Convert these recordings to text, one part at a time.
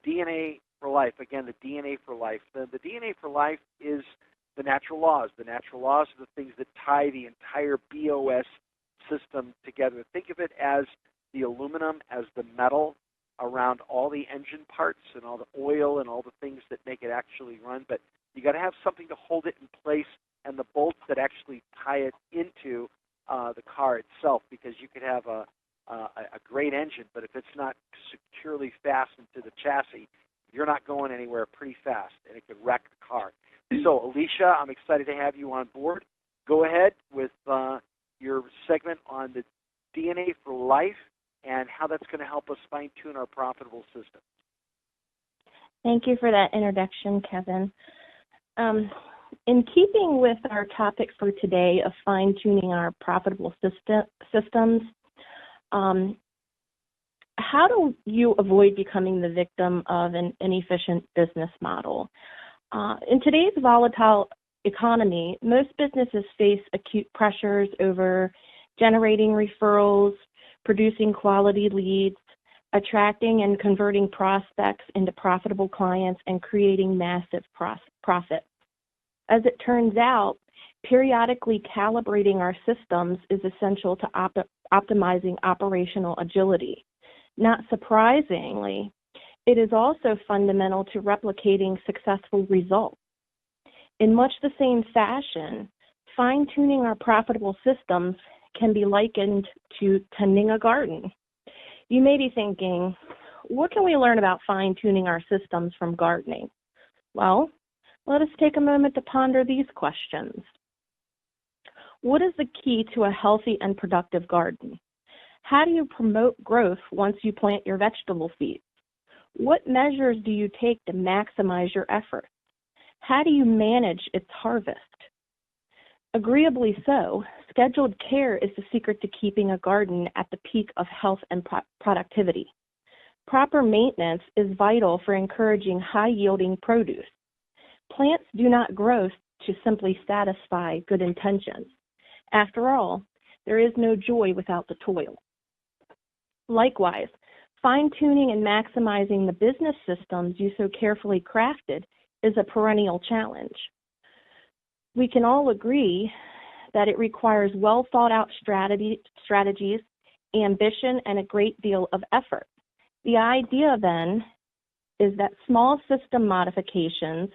DNA for life. Again, the DNA for life. The DNA for life is the natural laws. The natural laws are the things that tie the entire BOS system together. Think of it as the aluminum, as the metal around all the engine parts and all the oil and all the things that make it actually run. But you got to have something to hold it in place and the bolts that actually tie it into the car itself, because you could have a great engine, but if it's not securely fastened to the chassis, you're not going anywhere pretty fast, and it could wreck the car. So, Alicia, I'm excited to have you on board. Go ahead with your segment on the DNA for life and how that's going to help us fine-tune our profitable system. Thank you for that introduction, Kevin. In keeping with our topic for today of fine-tuning our profitable systems, how do you avoid becoming the victim of an inefficient business model? In today's volatile economy, most businesses face acute pressures over generating referrals, producing quality leads, attracting and converting prospects into profitable clients, and creating massive profits. As it turns out, periodically calibrating our systems is essential to optimizing operational agility. Not surprisingly, it is also fundamental to replicating successful results. In much the same fashion, fine-tuning our profitable systems can be likened to tending a garden. You may be thinking, what can we learn about fine-tuning our systems from gardening? Well, let us take a moment to ponder these questions. What is the key to a healthy and productive garden? How do you promote growth once you plant your vegetable seeds? What measures do you take to maximize your efforts? How do you manage its harvest? Agreeably so, scheduled care is the secret to keeping a garden at the peak of health and productivity. Proper maintenance is vital for encouraging high-yielding produce. Plants do not grow to simply satisfy good intentions. After all, there is no joy without the toil. Likewise, fine-tuning and maximizing the business systems you so carefully crafted is a perennial challenge. We can all agree that it requires well-thought-out strategies, ambition, and a great deal of effort. The idea, then, is that small system modifications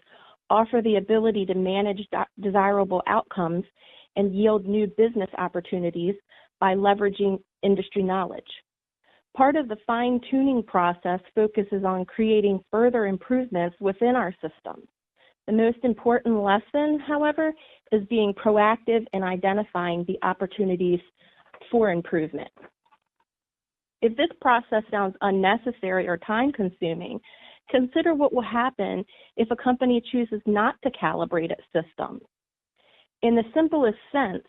offer the ability to manage desirable outcomes and yield new business opportunities by leveraging industry knowledge. Part of the fine-tuning process focuses on creating further improvements within our systems. The most important lesson, however, is being proactive in identifying the opportunities for improvement. If this process sounds unnecessary or time-consuming, consider what will happen if a company chooses not to calibrate its systems. In the simplest sense,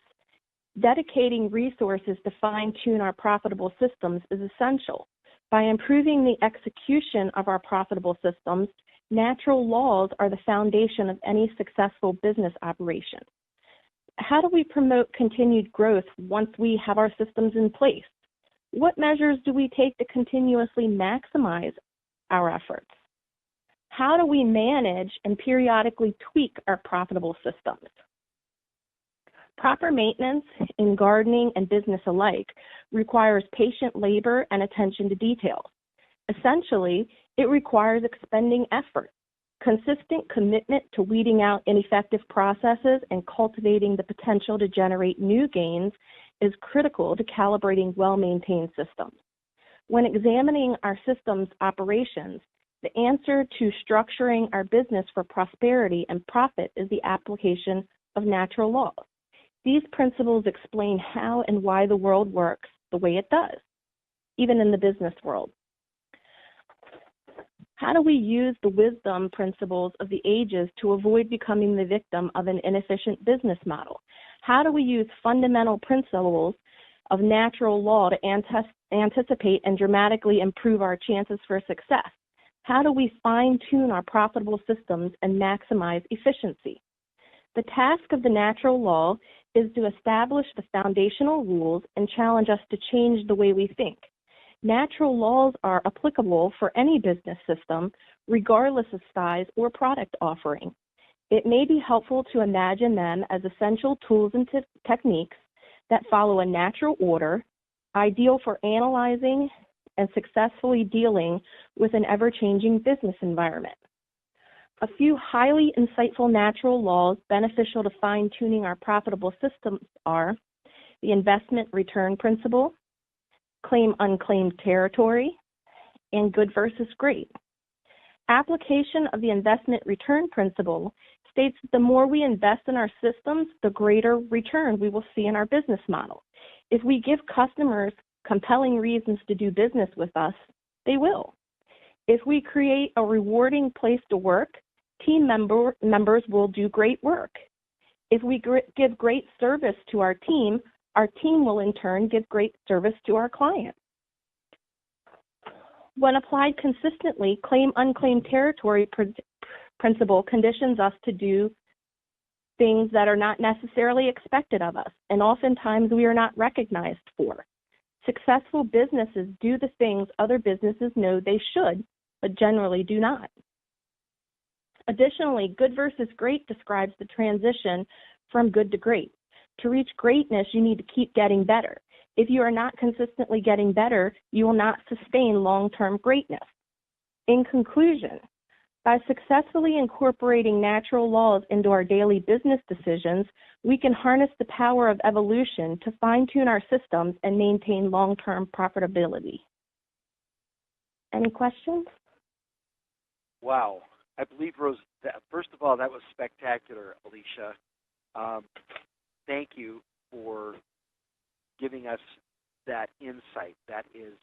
dedicating resources to fine-tune our profitable systems is essential. By improving the execution of our profitable systems, natural laws are the foundation of any successful business operation. How do we promote continued growth once we have our systems in place? What measures do we take to continuously maximize our efforts? How do we manage and periodically tweak our profitable systems? Proper maintenance in gardening and business alike requires patient labor and attention to details. Essentially, it requires expending effort. Consistent commitment to weeding out ineffective processes and cultivating the potential to generate new gains is critical to calibrating well-maintained systems. When examining our systems operations, the answer to structuring our business for prosperity and profit is the application of natural laws. These principles explain how and why the world works the way it does, even in the business world. How do we use the wisdom principles of the ages to avoid becoming the victim of an inefficient business model? How do we use fundamental principles of natural law to anticipate and dramatically improve our chances for success? How do we fine-tune our profitable systems and maximize efficiency? The task of the natural law is to establish the foundational rules and challenge us to change the way we think. Natural laws are applicable for any business system, regardless of size or product offering. It may be helpful to imagine them as essential tools and techniques that follow a natural order, ideal for analyzing and successfully dealing with an ever-changing business environment. A few highly insightful natural laws beneficial to fine-tuning our profitable systems are the investment return principle, claim unclaimed territory, and good versus great. Application of the investment return principle states that the more we invest in our systems, the greater return we will see in our business model. If we give customers compelling reasons to do business with us, they will. If we create a rewarding place to work, team members will do great work. If we give great service to our team will in turn give great service to our clients. When applied consistently, claim unclaimed territory principle conditions us to do things that are not necessarily expected of us, and oftentimes we are not recognized for. Successful businesses do the things other businesses know they should, but generally do not. Additionally, good versus great describes the transition from good to great. To reach greatness, you need to keep getting better. If you are not consistently getting better, you will not sustain long-term greatness. In conclusion, by successfully incorporating natural laws into our daily business decisions, we can harness the power of evolution to fine-tune our systems and maintain long-term profitability. Any questions? Wow. I believe, Rose, first of all, that was spectacular, Alicia. Thank you for giving us that insight. That is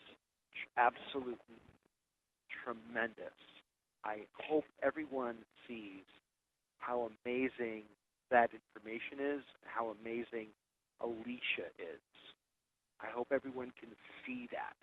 absolutely tremendous. I hope everyone sees how amazing that information is, how amazing Alicia is. I hope everyone can see that.